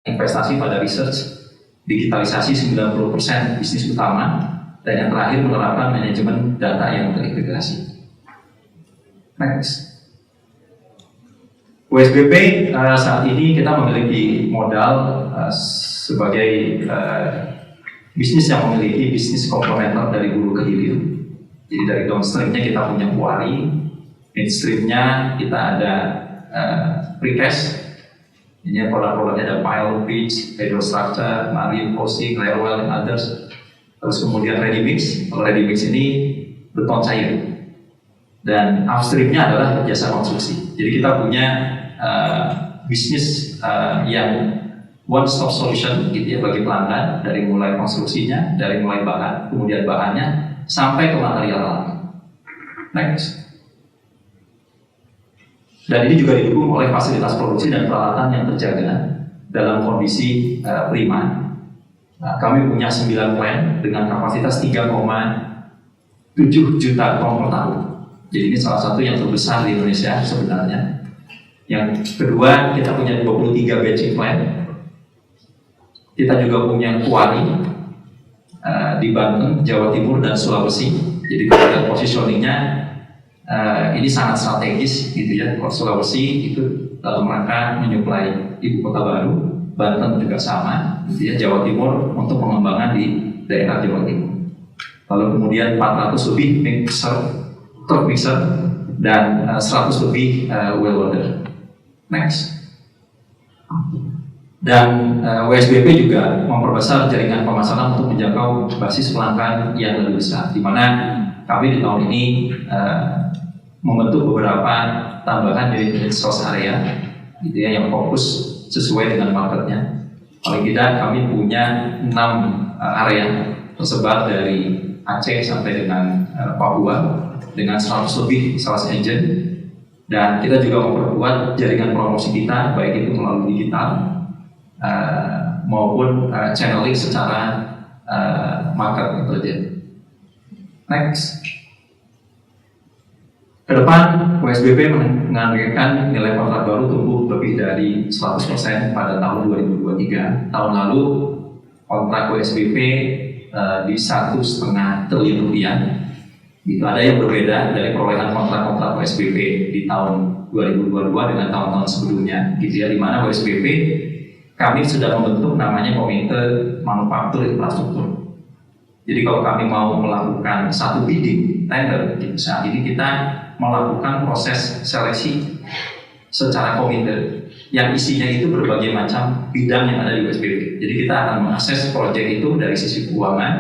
investasi pada research, digitalisasi 90% bisnis utama, dan yang terakhir menerapkan manajemen data yang terintegrasi. Next. WSBP saat ini kita memiliki modal sebagai bisnis yang memiliki bisnis komplementer dari hulu ke hilir. Jadi dari downstreamnya kita punya quarry, midstreamnya kita ada precast. Ini produk-produknya ada pile, pitch, hydrostructure, marine, hosting, layer well, and others. Terus kemudian ready mix. Kalau ready mix ini beton cair. Dan upstreamnya adalah jasa konstruksi. Jadi kita punya bisnis yang one stop solution gitu ya bagi pelanggan, dari mulai konstruksinya, dari mulai bahan, kemudian bahannya sampai ke material alam. Next. Dan ini juga didukung oleh fasilitas produksi dan peralatan yang terjaga dalam kondisi prima. Kami punya 9 plant dengan kapasitas 3,7 juta ton per tahun. Jadi ini salah satu yang terbesar di Indonesia sebenarnya. Yang kedua, kita punya 23 batching plant. Kita juga punya quarry di Banten, Jawa Timur, dan Sulawesi. Jadi kita positioningnya ini sangat strategis gitu ya. Kalau Sulawesi itu dalam rangka menyuplai ibu kota baru, Banten juga sama gitu ya, Jawa Timur untuk pengembangan di daerah Jawa Timur. Lalu kemudian 400 lebih truck mixer dan 100 lebih well loader. Next. Dan WSBP juga memperbesar jaringan pemasaran untuk menjangkau basis pelanggan yang lebih besar, di mana kami di tahun ini membentuk beberapa tambahan di source area gitu ya, yang fokus sesuai dengan marketnya. Paling tidak kami punya 6 area tersebar dari Aceh sampai dengan Papua dengan 100 lebih sales agent, dan kita juga memperkuat jaringan promosi kita baik itu melalui digital maupun channeling secara market intelligence. Next. Kedepan, WSBP menargetkan nilai kontrak baru tumbuh lebih dari 100% pada tahun 2023. Tahun lalu, kontrak WSBP di 1,5 triliun rupiah. Itu ada yang berbeda dari perolehan kontrak-kontrak WSBP di tahun 2022 dengan tahun-tahun sebelumnya, gitu ya, di mana WSBP kami sudah membentuk namanya Komite Manufaktur Infrastruktur. Jadi kalau kami mau melakukan satu bidding tender, saat ini kita melakukan proses seleksi secara komite yang isinya itu berbagai macam bidang yang ada di WSBP. Jadi kita akan mengakses proyek itu dari sisi keuangan,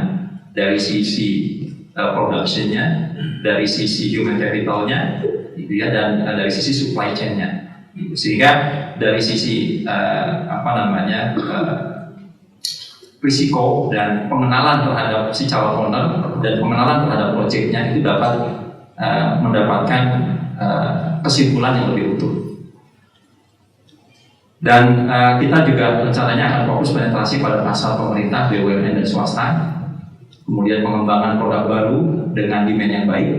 dari sisi production-nya, dari sisi human capital-nya, gitu ya, dan dari sisi supply chain-nya. Gitu. Sehingga dari sisi risiko dan pengenalan terhadap si calon owner dan pengenalan terhadap proyeknya itu dapat mendapatkan kesimpulan yang lebih utuh. Dan kita juga rencananya akan fokus penetrasi pada pasar pemerintah, BUMN dan swasta, kemudian pengembangan produk baru dengan demand yang baik,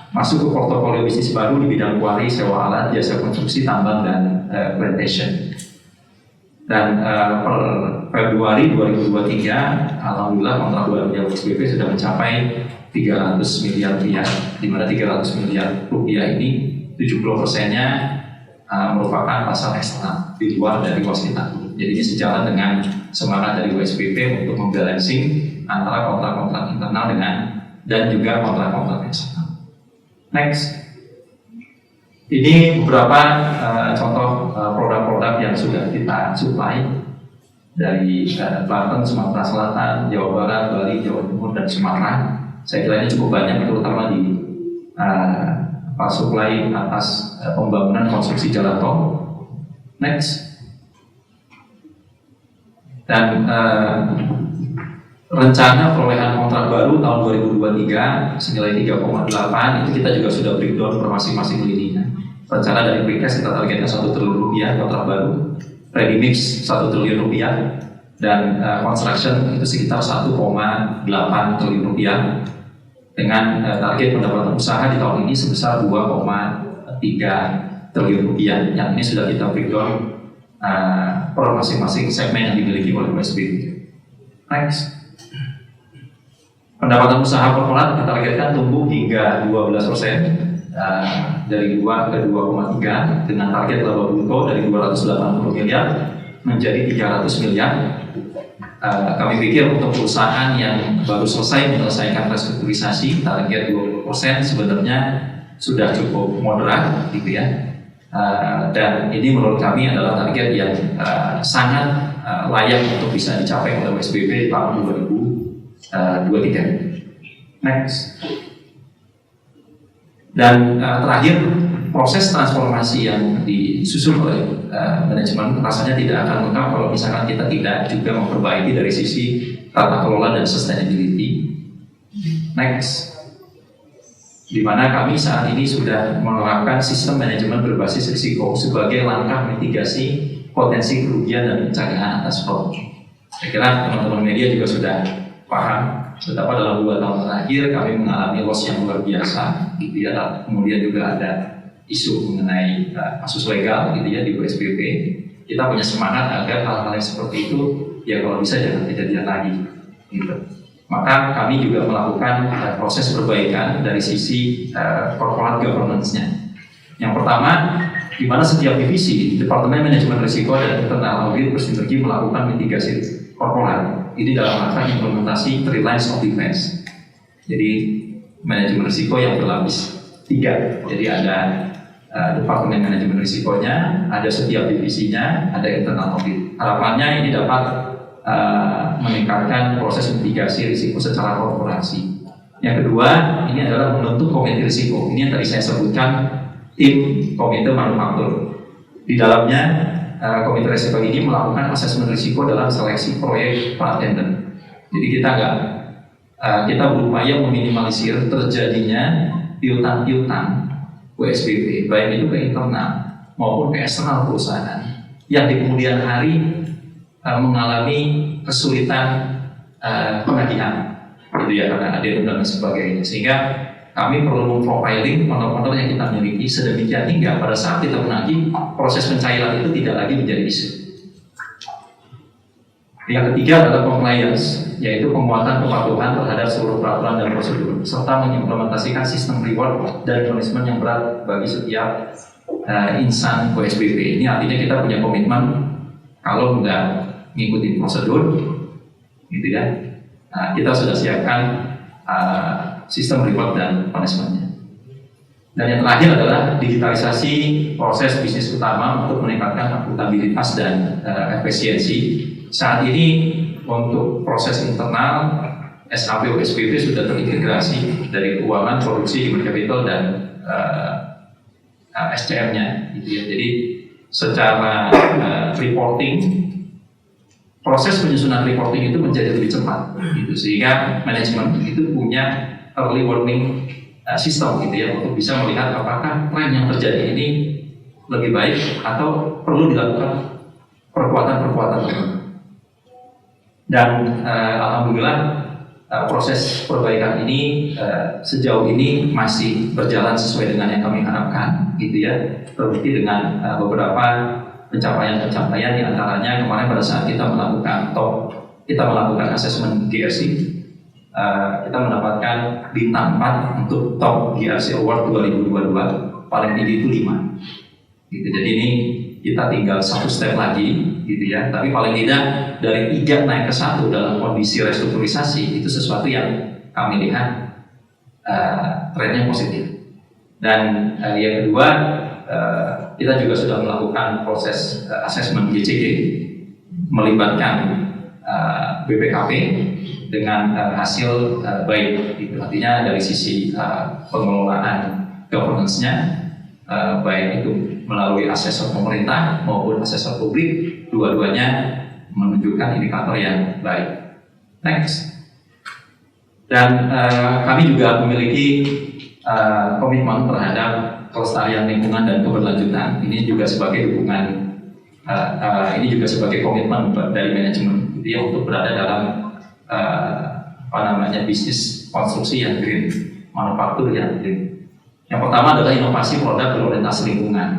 masuk ke portofolio bisnis baru di bidang quarry, sewa alat, jasa konstruksi, tambang, dan plantation. Dan per Februari 2023, alhamdulillah kontrak barunya WSBP sudah mencapai 300 miliar rupiah, di mana 300 miliar rupiah ini 70%-nya merupakan pasar eksternal di luar dari waskita. Jadi ini sejalan dengan semangat dari WSBP untuk membalancing antara kontrak-kontrak internal dan juga kontrak-kontrak eksternal. Next. Ini beberapa contoh produk-produk yang sudah kita supply dari Banten, Sumatera Selatan, Jawa Barat, Bali, Jawa Timur, dan Sumatera. Saya kira ini cukup banyak, terutama di supply atas pembangunan konstruksi jalan tol. Next. Dan rencana perolehan kontrak baru tahun 2023 senilai 3,8 itu kita juga sudah breakdown per masing-masing lininya. Rencana dari precast kita targetnya 1 triliun rupiah kontrak baru, ready mix 1 triliun rupiah, dan construction itu sekitar 1,8 triliun rupiah dengan target pendapatan usaha di tahun ini sebesar 2,3 triliun rupiah. Yang ini sudah kita breakdown per masing-masing segmen yang dimiliki oleh USBP. Next. Pendapatan usaha korporat ditargetkan tumbuh hingga 12%, dari 2 ke 2,3 dengan target laba bruto dari 280 miliar menjadi 300 miliar. Kami pikir untuk perusahaan yang baru selesai menyelesaikan restrukturisasi, target 20% sebenarnya sudah cukup moderat, gitu ya. Dan ini menurut kami adalah target yang sangat layak untuk bisa dicapai oleh USBP di tahun 2023. Next. Dan terakhir, proses transformasi yang disusun oleh manajemen rasanya tidak akan lengkap kalau misalkan kita tidak juga memperbaiki dari sisi tata kelola dan sustainability. Next. Di mana kami saat ini sudah menerapkan sistem manajemen berbasis risiko sebagai langkah mitigasi potensi kerugian dan pencegahan atas fraud. Saya kira teman-teman media juga sudah paham betapa dalam 2 tahun terakhir kami mengalami loss yang luar biasa, gitu ya. Kemudian juga ada isu mengenai kasus legal, gitu ya, di USBP. Kita punya semangat agar hal-hal yang seperti itu ya kalau bisa jangan kejadian lagi, gitu. Maka kami juga melakukan proses perbaikan dari sisi corporate governance-nya. Yang pertama, di mana setiap divisi, Departemen Manajemen Risiko dan Internal Audit bersinergi melakukan mitigasi korporat. Ini dalam rangka implementasi 3 lines of defense. Jadi manajemen risiko yang berlapis 3. Jadi ada Departemen Manajemen Risikonya, ada setiap divisinya, ada internal audit. Harapannya ini dapat meningkatkan proses mitigasi risiko secara korporasi. Yang kedua, ini adalah membentuk komite risiko. Ini yang tadi saya sebutkan, tim komite manufaktur. Di dalamnya komite risiko ini melakukan asesmen risiko dalam seleksi proyek attendant. Jadi kita berupaya meminimalisir terjadinya piutang-piutang USBP, baik itu ke internal maupun ke eksternal perusahaan yang di kemudian hari mengalami kesulitan penagihan, gitu ya, karena ada dan sebagainya. Sehingga kami perlu memprofiling honor-honor yang kita miliki sedemikian hingga pada saat kita menagih, proses pencairan itu tidak lagi menjadi isu. Yang ketiga adalah compliance, yaitu penguatan kepatuhan terhadap seluruh peraturan dan prosedur, serta mengimplementasikan sistem reward dan punishment yang berat bagi setiap insan USBP. Ini artinya kita punya komitmen kalau nggak ngikutin prosedur, gitu ya, kita sudah siapkan sistem reward dan punishment-nya. Dan yang terakhir adalah digitalisasi proses bisnis utama untuk meningkatkan akuntabilitas dan efisiensi. Saat ini untuk proses internal SAP USBP sudah terintegrasi dari keuangan, produksi, human capital dan SCM-nya, gitu ya. Jadi secara reporting, proses penyusunan reporting itu menjadi lebih cepat, gitu, sehingga manajemen itu punya early warning system, gitu ya, untuk bisa melihat apakah tren yang terjadi ini lebih baik atau perlu dilakukan perkuatan-perkuatan. Dan alhamdulillah proses perbaikan ini sejauh ini masih berjalan sesuai dengan yang kami harapkan, gitu ya. Terbukti dengan beberapa pencapaian-pencapaian, di antaranya kemarin pada saat kita melakukan asesmen GRC, kita mendapatkan bintang 4 untuk top GRC Award 2022, paling tinggi itu 5, gitu. Jadi ini kita tinggal 1 step lagi, gitu ya. Tapi paling tidak dari 3 naik ke 1 dalam kondisi restrukturisasi itu sesuatu yang kami lihat trennya positif. Dan yang kedua, kita juga sudah melakukan proses asesmen GCG melibatkan BPKP dengan hasil baik, gitu. Artinya dari sisi pengelolaan governance-nya, baik itu melalui asesor pemerintah maupun asesor publik, dua-duanya menunjukkan indikator yang baik. Next. Dan kami juga memiliki komitmen terhadap kelestarian lingkungan dan keberlanjutan. Ini juga sebagai dukungan, ini juga sebagai komitmen dari manajemen, gitu ya, untuk berada dalam bisnis konstruksi yang green, manufaktur yang green. Yang pertama adalah inovasi produk berorientasi lingkungan.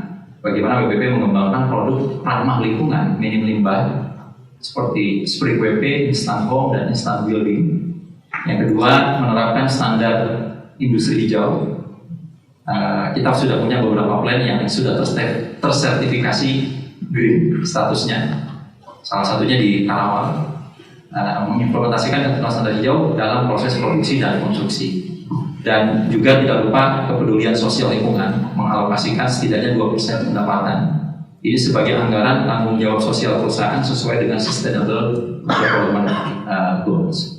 bagaimana WPP mengembangkan produk ramah lingkungan, minim limbah, seperti Spring WP, Instant Home, dan Instant Building. Yang kedua, menerapkan standar industri hijau. Kita sudah punya beberapa plan yang sudah tersertifikasi green statusnya. Salah satunya di Karawang, mengimplementasikan ketentuan standar hijau dalam proses produksi dan konstruksi. Dan juga tidak lupa kepedulian sosial lingkungan, mengalokasikan setidaknya 2% pendapatan. Ini sebagai anggaran tanggung jawab sosial perusahaan sesuai dengan Sustainable Development Goals.